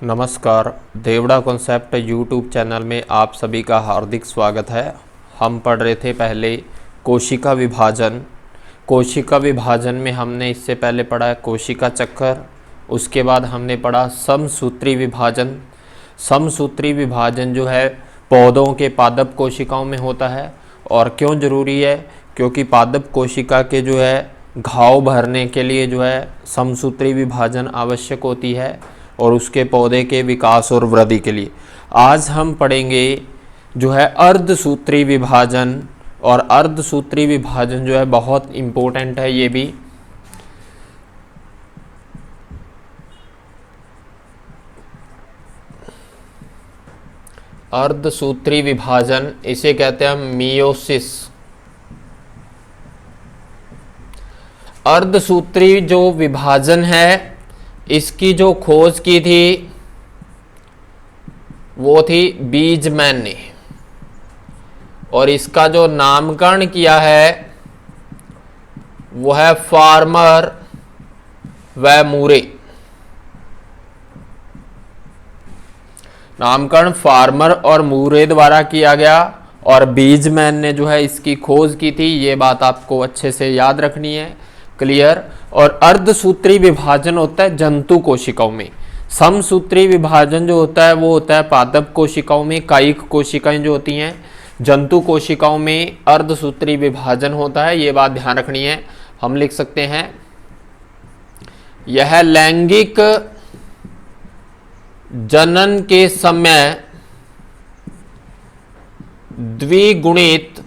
नमस्कार, Devda concept YouTube channel में आप सभी का हार्दिक स्वागत है। हम पढ़ रहे थे पहले कोशिका विभाजन। कोशिका विभाजन में हमने इससे पहले पढ़ा है कोशिका चक्कर, उसके बाद हमने पढ़ा समसूत्री विभाजन। समसूत्री विभाजन जो है पौधों के पादप कोशिकाओं में होता है। और क्यों ज़रूरी है? क्योंकि पादप कोशिका के जो है घाव भरने के लिए जो है समसूत्री विभाजन आवश्यक होती है और उसके पौधे के विकास और वृद्धि के लिए। आज हम पढ़ेंगे जो है अर्धसूत्री विभाजन। और अर्धसूत्री विभाजन जो है बहुत इम्पोर्टेंट है। ये भी अर्धसूत्री विभाजन इसे कहते हैं मियोसिस। अर्धसूत्री जो विभाजन है इसकी जो खोज की थी वो थी बीजमैन ने, और इसका जो नामकरण किया है वो है फार्मर व मूरे। नामकरण फार्मर और मूरे द्वारा किया गया और बीजमैन ने जो है इसकी खोज की थी। ये बात आपको अच्छे से याद रखनी है। क्लियर। और अर्धसूत्री विभाजन होता है जंतु कोशिकाओं में। समसूत्री विभाजन जो होता है वो होता है पादप कोशिकाओं में। कायिक कोशिकाएं जो होती हैं जंतु कोशिकाओं में अर्धसूत्री विभाजन होता है। ये बात ध्यान रखनी है। हम लिख सकते हैं यह लैंगिक जनन के समय द्विगुणित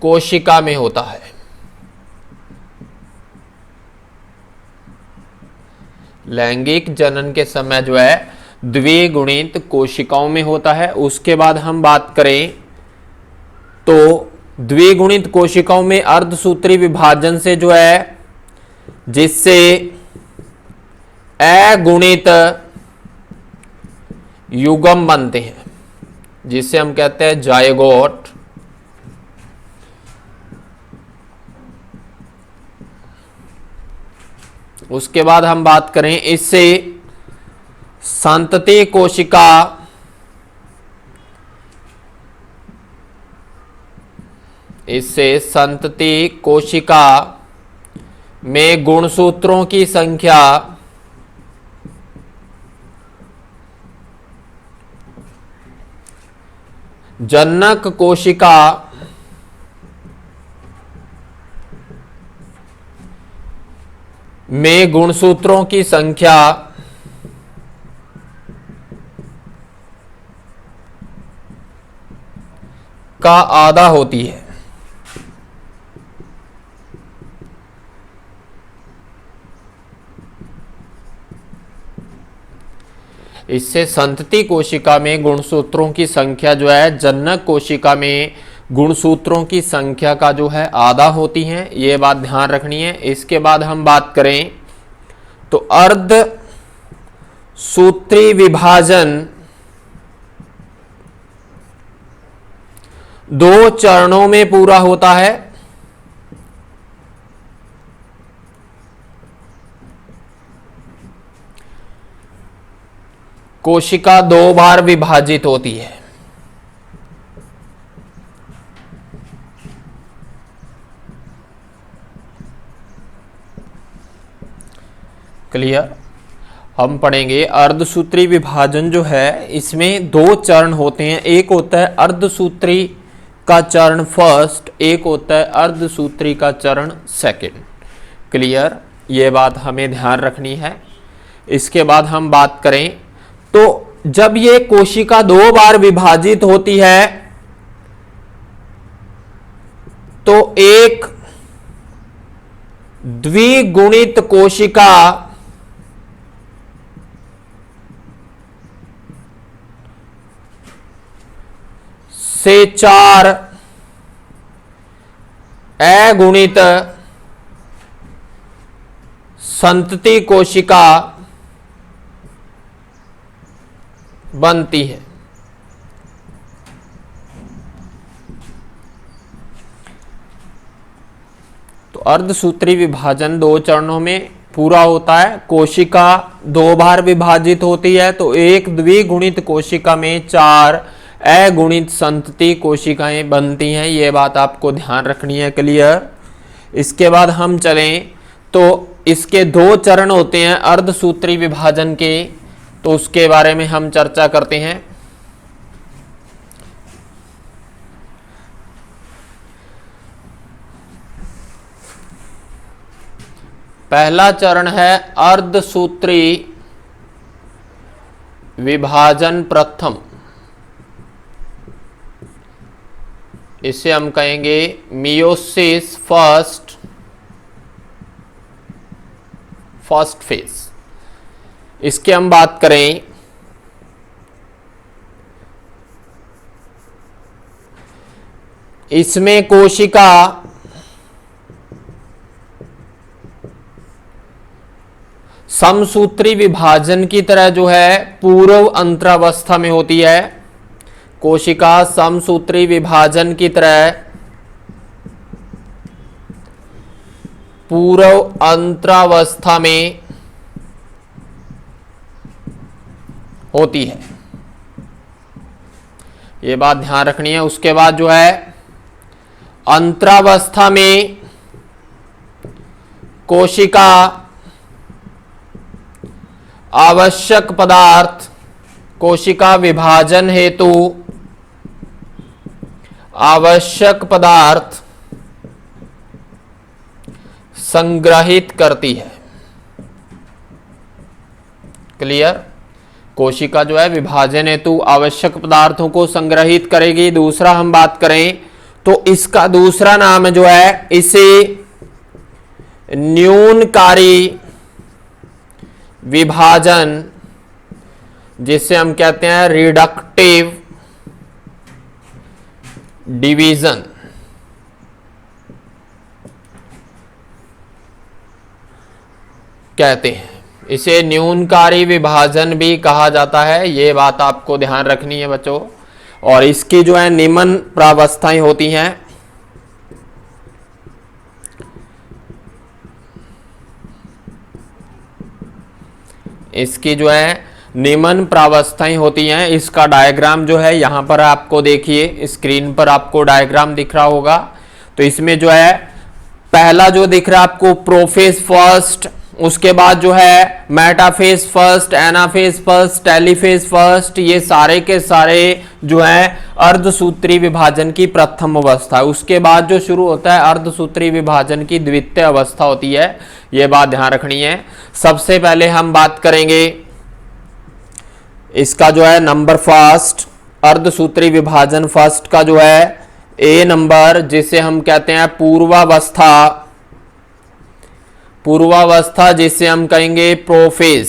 कोशिका में होता है। लैंगिक जनन के समय जो है द्विगुणित कोशिकाओं में होता है। उसके बाद हम बात करें तो द्विगुणित कोशिकाओं में अर्धसूत्री विभाजन से जो है जिससे अगुणित युग्म बनते हैं, जिसे हम कहते हैं जायगोट। उसके बाद हम बात करें इससे संतति कोशिका में गुणसूत्रों की संख्या जनक कोशिका में गुणसूत्रों की संख्या का आधा होती है। इससे संतति कोशिका में गुणसूत्रों की संख्या जो है जनक कोशिका में गुणसूत्रों की संख्या का जो है आधा होती है। ये बात ध्यान रखनी है। इसके बाद हम बात करें तो अर्धसूत्री विभाजन दो चरणों में पूरा होता है। कोशिका दो बार विभाजित होती है। क्लियर। हम पढ़ेंगे अर्धसूत्री विभाजन जो है इसमें दो चरण होते हैं। एक होता है अर्धसूत्री का चरण फर्स्ट, एक होता है अर्धसूत्री का चरण सेकंड। क्लियर। ये बात हमें ध्यान रखनी है। इसके बाद हम बात करें तो जब ये कोशिका दो बार विभाजित होती है तो एक द्विगुणित कोशिका से चार अगुणित संतति कोशिका बनती है। तो अर्धसूत्री विभाजन दो चरणों में पूरा होता है। कोशिका 2 बार विभाजित होती है तो एक द्विगुणित कोशिका में 4 अगुणित संतति कोशिकाएं बनती हैं। ये बात आपको ध्यान रखनी है। क्लियर। इसके बाद हम चलें तो इसके 2 चरण होते हैं अर्धसूत्री विभाजन के, तो उसके बारे में हम चर्चा करते हैं। पहला चरण है अर्धसूत्री विभाजन प्रथम, इसे हम कहेंगे मियोसिस फर्स्ट फेज। इसके हम बात करें इसमें कोशिका समसूत्री विभाजन की तरह जो है पूर्व अंतरावस्था में होती है। कोशिका समसूत्री विभाजन की तरह पूर्व अंतरावस्था में होती है, ये बात ध्यान रखनी है। उसके बाद जो है अंतरावस्था में कोशिका आवश्यक पदार्थ कोशिका विभाजन हेतु आवश्यक पदार्थ संग्रहित करती है। क्लियर। कोशिका जो है विभाजन हेतु आवश्यक पदार्थों को संग्रहित करेगी। दूसरा हम बात करें तो इसका दूसरा नाम जो है, इसे न्यूनकारी विभाजन, जिसे हम कहते हैं रिडक्टिव डिवीजन, कहते हैं। इसे न्यूनकारी विभाजन भी कहा जाता है। ये बात आपको ध्यान रखनी है बच्चों। और इसकी जो है निम्न प्रावस्थाएं होती हैं। इसकी जो है निम्न प्रावस्थाएं होती हैं। इसका डायग्राम जो है यहां पर आपको देखिए, स्क्रीन पर आपको डायग्राम दिख रहा होगा। तो इसमें जो है पहला जो दिख रहा है आपको प्रोफेज फर्स्ट, उसके बाद जो है metaphase first, anaphase first, telophase first, ये सारे के सारे जो है अर्धसूत्री विभाजन की प्रथम अवस्था है। उसके बाद जो शुरू होता है अर्धसूत्री विभाजन की द्वितीय अवस्था होती है। ये बात ध्यान रखनी है। सबसे पहले हम बात करेंगे इसका जो है नंबर फर्स्ट, अर्धसूत्री विभाजन फर्स्ट का जो है ए नंबर, जिसे हम कहते हैं पूर्वावस्था, जिसे हम कहेंगे प्रोफेज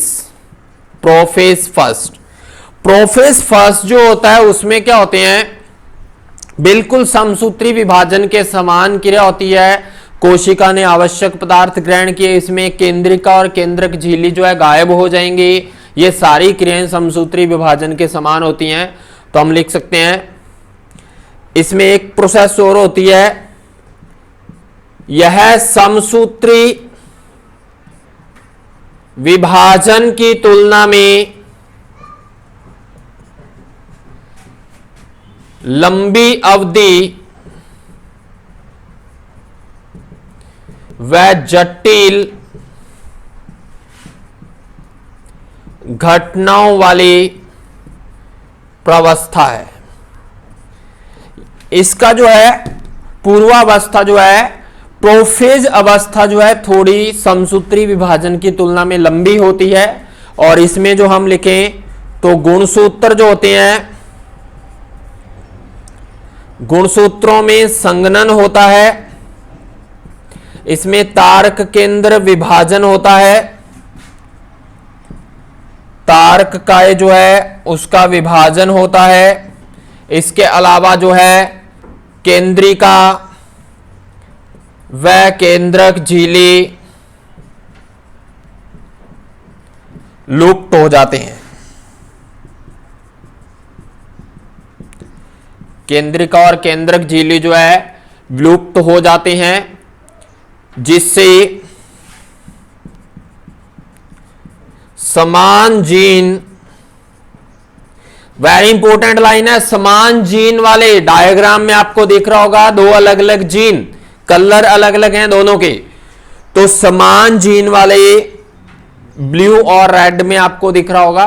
फर्स्ट। प्रोफेज फर्स्ट जो होता है उसमें क्या होते हैं, बिल्कुल समसूत्री विभाजन के समान क्रिया होती है। कोशिका ने आवश्यक पदार्थ ग्रहण किए, इसमें केंद्रिका और केंद्रक झिल्ली जो है गायब हो जाएंगी। ये सारी क्रियाएं समसूत्री विभाजन के समान होती हैं। तो हम लिख सकते हैं इसमें एक प्रोसेस और होती है, यह समसूत्री विभाजन की तुलना में लंबी अवधि व जटिल घटनाओं वाली प्रावस्था है। इसका जो है पूर्वावस्था जो है, प्रोफेज अवस्था जो है थोड़ी समसूत्री विभाजन की तुलना में लंबी होती है। और इसमें जो हम लिखें तो गुणसूत्र जो होते हैं, गुणसूत्रों में संघनन होता है, इसमें तारक केंद्र विभाजन होता है, तारक काय जो है उसका विभाजन होता है। इसके अलावा जो है केंद्रिका व केंद्रक झिल्ली लुप्त हो जाते हैं। केंद्रिका और केंद्रक झिल्ली जो है लुप्त हो जाते हैं, जिससे समान जीन, वेरी इंपॉर्टेंट लाइन है, समान जीन वाले, डायग्राम में आपको दिख रहा होगा दो अलग अलग जीन, कलर अलग अलग हैं दोनों के, तो समान जीन वाले ब्लू और रेड में आपको दिख रहा होगा,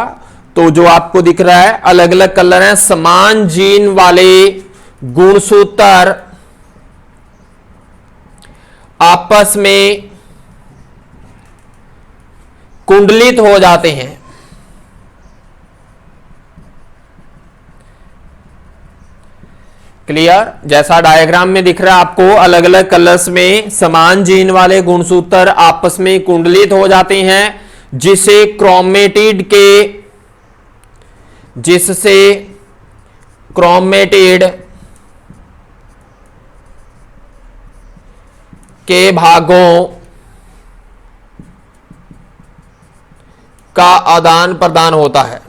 तो जो आपको दिख रहा है अलग अलग कलर हैं, समान जीन वाले गुणसूत्र आपस में कुंडलित हो जाते हैं। क्लियर? जैसा डायग्राम में दिख रहा है आपको, अलग अलग कलर्स में समान जीन वाले गुणसूत्र आपस में कुंडलित हो जाते हैं, जिससे क्रोमेटिड के भागों का आदान प्रदान होता है।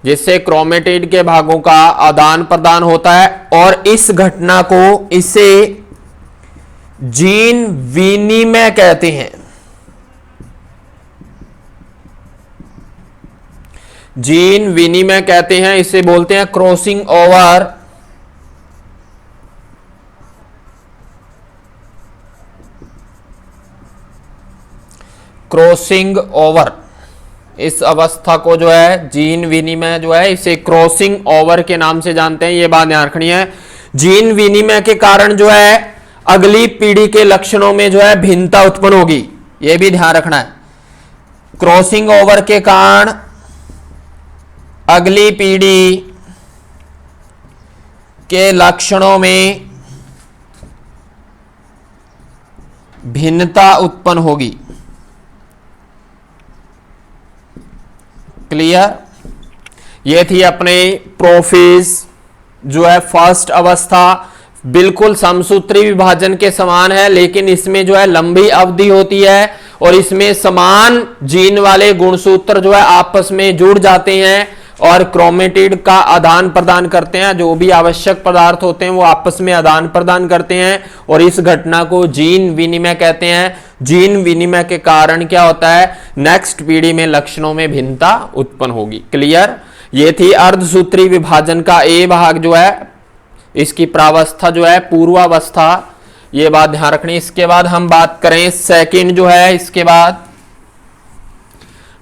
जिससे क्रोमेटिड के भागों का आदान प्रदान होता है, और इस घटना को इसे जीन विनिमय कहते हैं। जीन विनिमय कहते हैं, इसे बोलते हैं क्रॉसिंग ओवर। क्रॉसिंग ओवर, इस अवस्था को जो है जीन विनिमय जो है, इसे क्रॉसिंग ओवर के नाम से जानते हैं। ये बात ध्यान रखनी है। जीन विनिमय के कारण जो है अगली पीढ़ी के लक्षणों में जो है भिन्नता उत्पन्न होगी, यह भी ध्यान रखना है। क्रॉसिंग ओवर के कारण अगली पीढ़ी के लक्षणों में भिन्नता उत्पन्न होगी। क्लियर? ये थी अपने प्रोफेज जो है फर्स्ट अवस्था, बिल्कुल समसूत्री विभाजन के समान है, लेकिन इसमें जो है लंबी अवधि होती है और इसमें समान जीन वाले गुणसूत्र जो है आपस में जुड़ जाते हैं और क्रोमेटिड का आदान प्रदान करते हैं। जो भी आवश्यक पदार्थ होते हैं वो आपस में आदान प्रदान करते हैं, और इस घटना को जीन विनिमय कहते हैं। जीन विनिमय के कारण क्या होता है, नेक्स्ट पीढ़ी में लक्षणों में भिन्नता उत्पन्न होगी। क्लियर? ये थी अर्धसूत्री विभाजन का ए भाग जो है, इसकी प्रावस्था जो है पूर्वावस्था, ये बात ध्यान रखनी। इसके बाद हम बात करें सेकंड जो है, इसके बाद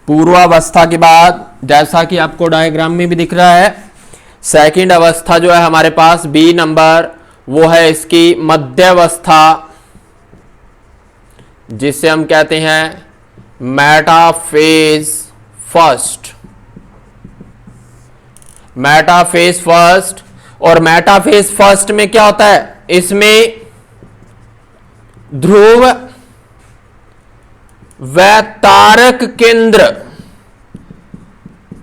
पूर्वावस्था के बाद, जैसा कि आपको डायग्राम में भी दिख रहा है, सेकंड अवस्था जो है हमारे पास बी नंबर, वो है इसकी मध्यावस्था, जिसे हम कहते हैं मेटाफेज फर्स्ट। मेटाफेज फर्स्ट, और मेटाफेज फर्स्ट में क्या होता है, इसमें ध्रुव व तारक केंद्र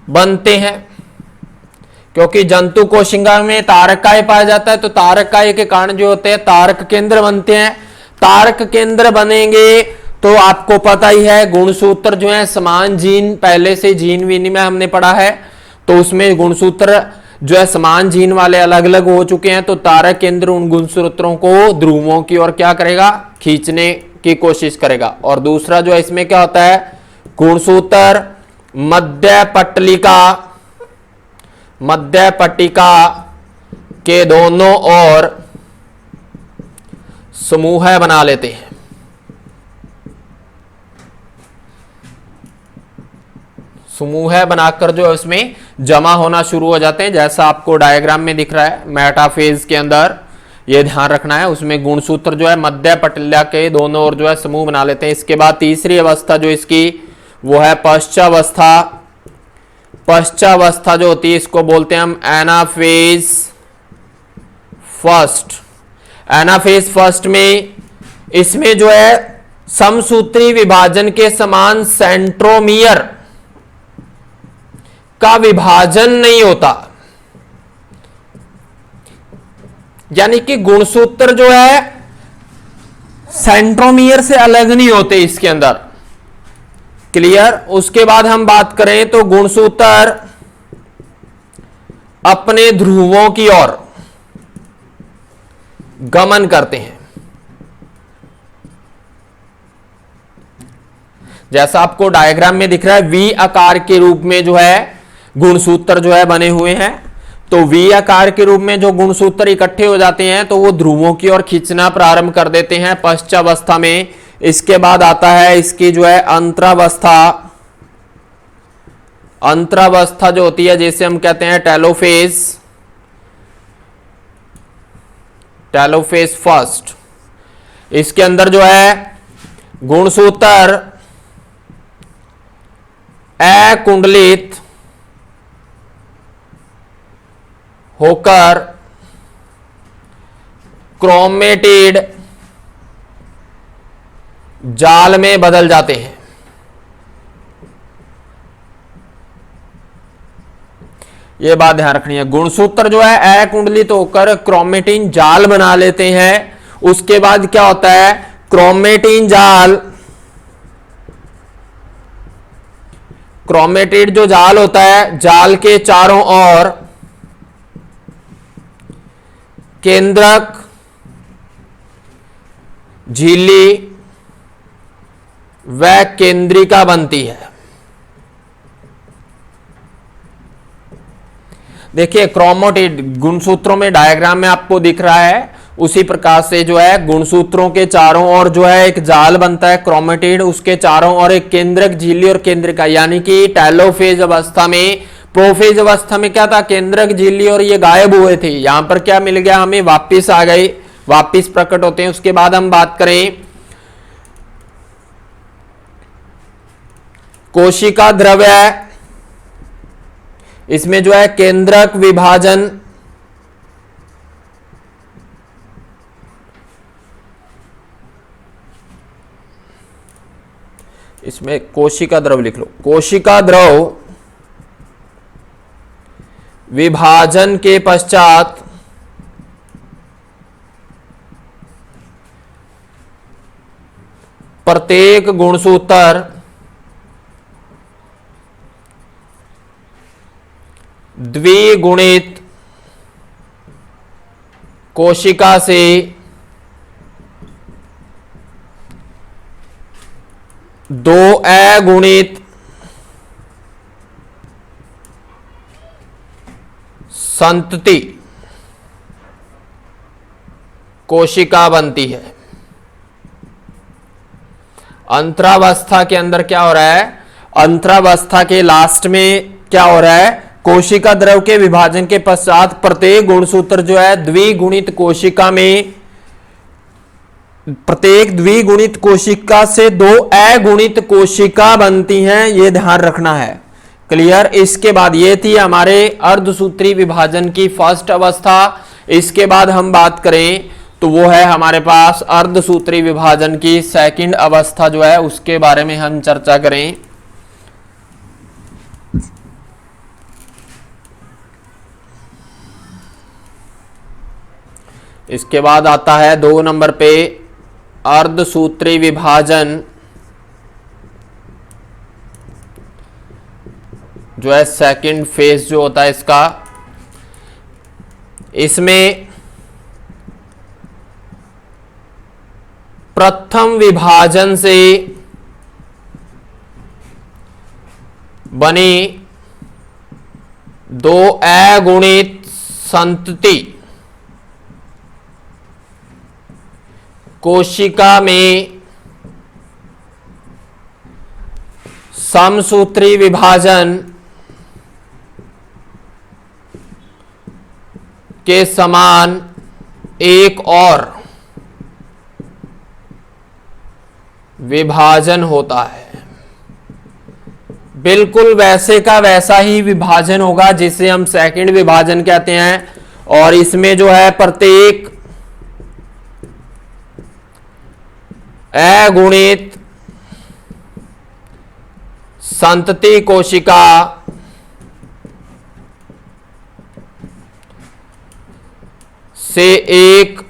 बनते हैं, क्योंकि जंतु कोशिका में तारकाय पाया जाता है, तो तारकाय के कारण जो होते हैं तारक केंद्र बनते हैं। तारक केंद्र बनेंगे तो आपको पता ही है गुणसूत्र जो है समान जीन, पहले से जीन विनिमय हमने पढ़ा है, तो उसमें गुणसूत्र जो है समान जीन वाले अलग अलग हो चुके हैं, तो तारक केंद्र उन गुणसूत्रों को ध्रुवों की ओर क्या करेगा, खींचने की कोशिश करेगा। और दूसरा जो है इसमें क्या होता है, गुणसूत्र मध्य पट्टिका के दोनों ओर समूह बना लेते हैं। समूह बनाकर जो है उसमें जमा होना शुरू हो जाते हैं, जैसा आपको डायग्राम में दिख रहा है। मेटाफेज के अंदर ये ध्यान रखना है, उसमें गुणसूत्र जो है मध्य पटलिका के दोनों ओर जो है समूह बना लेते हैं। इसके बाद तीसरी अवस्था जो इसकी वो है पश्चावस्था। पश्चावस्था जो होती है इसको बोलते हैं हम एनाफेज फर्स्ट। एनाफेज फर्स्ट में इसमें जो है समसूत्री विभाजन के समान सेंट्रोमियर का विभाजन नहीं होता, यानी कि गुणसूत्र जो है सेंट्रोमियर से अलग नहीं होते इसके अंदर। क्लियर? उसके बाद हम बात करें तो गुणसूत्र अपने ध्रुवों की ओर गमन करते हैं। जैसा आपको डायग्राम में दिख रहा है, वी आकार के रूप में जो है गुणसूत्र जो है बने हुए हैं। तो वी आकार के रूप में जो गुणसूत्र इकट्ठे हो जाते हैं तो वो ध्रुवों की ओर खींचना प्रारंभ कर देते हैं पश्चावस्था में। इसके बाद आता है इसकी जो है अंतरावस्था। अंतरावस्था जो होती है जिसे हम कहते हैं टेलोफेज। Telophase first. इसके अंदर जो है गुणसूत्र अकुंडलित होकर क्रोमेटिड जाल में बदल जाते हैं। यह बात ध्यान रखनी है, गुणसूत्र जो है अकुंडलित होकर क्रोमेटिन जाल बना लेते हैं। उसके बाद क्या होता है, क्रोमेटिन जाल, क्रोमेटिड जो जाल होता है, जाल के चारों ओर केंद्रक झिल्ली व केंद्रिका बनती है। देखिए क्रोमेटिड गुणसूत्रों में डायग्राम में आपको दिख रहा है, उसी प्रकार से जो है गुणसूत्रों के चारों ओर जो है एक जाल बनता है क्रोमेटिड, उसके चारों ओर एक केंद्रक झिल्ली और केंद्रिका, यानी कि टेलोफेज अवस्था में। प्रोफेज अवस्था में क्या था, केंद्रक झिल्ली और ये गायब हुए थे, यहां पर क्या मिल गया हमें, वापिस आ गए, वापिस प्रकट होते हैं। उसके बाद हम बात करें कोशिका द्रव्य, इसमें जो है केंद्रक विभाजन, इसमें कोशिका द्रव लिख लो, कोशिका द्रव विभाजन के पश्चात प्रत्येक गुणसूत्र द्विगुणित कोशिका से दो अगुणित संतति कोशिका बनती है। अंतरावस्था के अंदर क्या हो रहा है, अंतरावस्था के लास्ट में क्या हो रहा है, कोशिका द्रव के विभाजन के पश्चात प्रत्येक गुणसूत्र जो है द्विगुणित कोशिका में, प्रत्येक द्विगुणित कोशिका से दो अगुणित कोशिका बनती हैं, यह ध्यान रखना है। क्लियर। इसके बाद ये थी हमारे अर्धसूत्री विभाजन की फर्स्ट अवस्था। इसके बाद हम बात करें तो वो है हमारे पास अर्धसूत्री विभाजन की सेकंड अवस्था जो है उसके बारे में हम चर्चा करें। इसके बाद आता है 2 नंबर पे अर्धसूत्री विभाजन जो है सेकंड फेज जो होता है इसका। इसमें प्रथम विभाजन से बनी दो अगुणित संतति कोशिका में समसूत्री विभाजन के समान एक और विभाजन होता है। बिल्कुल वैसे का वैसा ही विभाजन होगा जिसे हम सेकंड विभाजन कहते हैं। और इसमें जो है प्रत्येक अगुणित संतति कोशिका से एक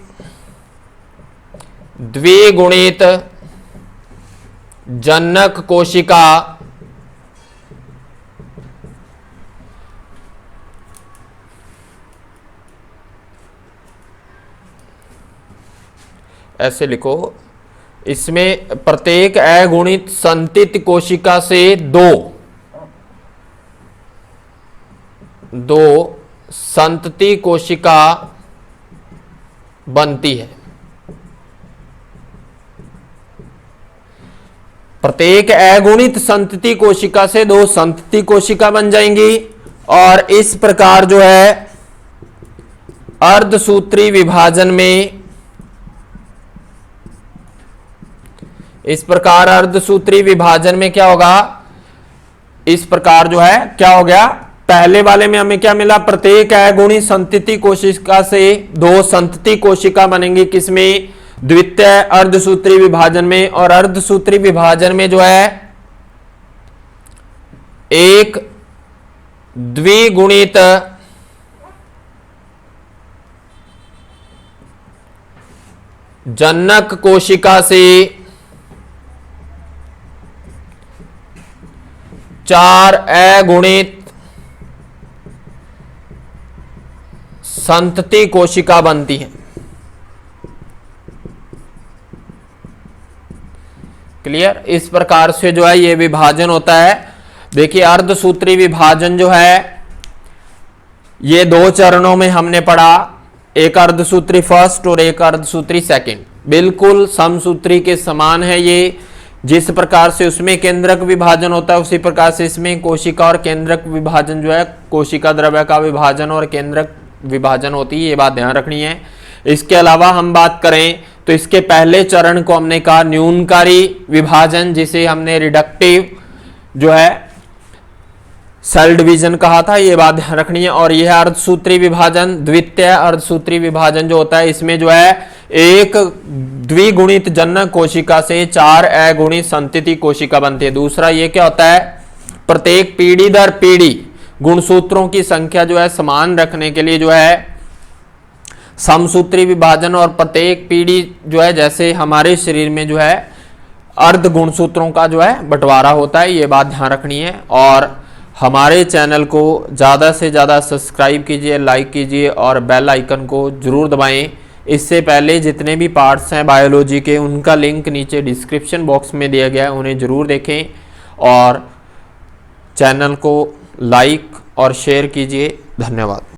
द्विगुणित जनक कोशिका ऐसे लिखो, इसमें प्रत्येक अगुणित संतति कोशिका से दो संतति कोशिका बनती है। प्रत्येक अगुणित संतति कोशिका से दो संतति कोशिका बन जाएंगी और इस प्रकार जो है अर्धसूत्री विभाजन में, इस प्रकार अर्धसूत्री विभाजन में क्या होगा, इस प्रकार जो है क्या हो गया, पहले वाले में हमें क्या मिला, प्रत्येक अगुणित संतति कोशिका से दो संतति कोशिका बनेंगी, किसमें, द्वितीय अर्धसूत्री विभाजन में। और अर्धसूत्री विभाजन में जो है एक द्विगुणित जनक कोशिका से चार अगुणित संतति कोशिका बनती है। क्लियर? इस प्रकार से जो है ये विभाजन होता है। देखिए अर्धसूत्री विभाजन जो है ये दो चरणों में हमने पढ़ा, एक अर्धसूत्री फर्स्ट और एक अर्धसूत्री सेकंड, बिल्कुल समसूत्री के समान है ये। जिस प्रकार से उसमें केंद्रक विभाजन होता है उसी प्रकार से इसमें कोशिका और केंद्रक विभाजन जो है, कोशिका द्रव्य का विभाजन और केंद्रक विभाजन होती है, ये बात ध्यान रखनी है। इसके अलावा हम बात करें तो इसके पहले चरण को हमने कहा न्यूनकारी विभाजन, जिसे हमने रिडक्टिव जो है सेल डिवीजन कहा था, ये बात ध्यान रखनी है। और यह अर्धसूत्री विभाजन, द्वितीय अर्धसूत्री विभाजन जो होता है, इसमें जो है एक द्विगुणित जनक कोशिका से चार अगुणित संतति कोशिका बनती है। दूसरा ये क्या होता है, प्रत्येक पीढ़ी दर पीढ़ी गुणसूत्रों की संख्या जो है समान रखने के लिए जो है समसूत्री विभाजन, और प्रत्येक पीढ़ी जो है जैसे हमारे शरीर में जो है अर्ध गुणसूत्रों का जो है बंटवारा होता है, ये बात ध्यान रखनी है। और हमारे चैनल को ज़्यादा से ज़्यादा सब्सक्राइब कीजिए, लाइक कीजिए और बेल आइकन को जरूर दबाएं। इससे पहले जितने भी पार्ट्स हैं बायोलॉजी के, उनका लिंक नीचे डिस्क्रिप्शन बॉक्स में दिया गया है, उन्हें ज़रूर देखें और चैनल को लाइक और शेयर कीजिए। धन्यवाद।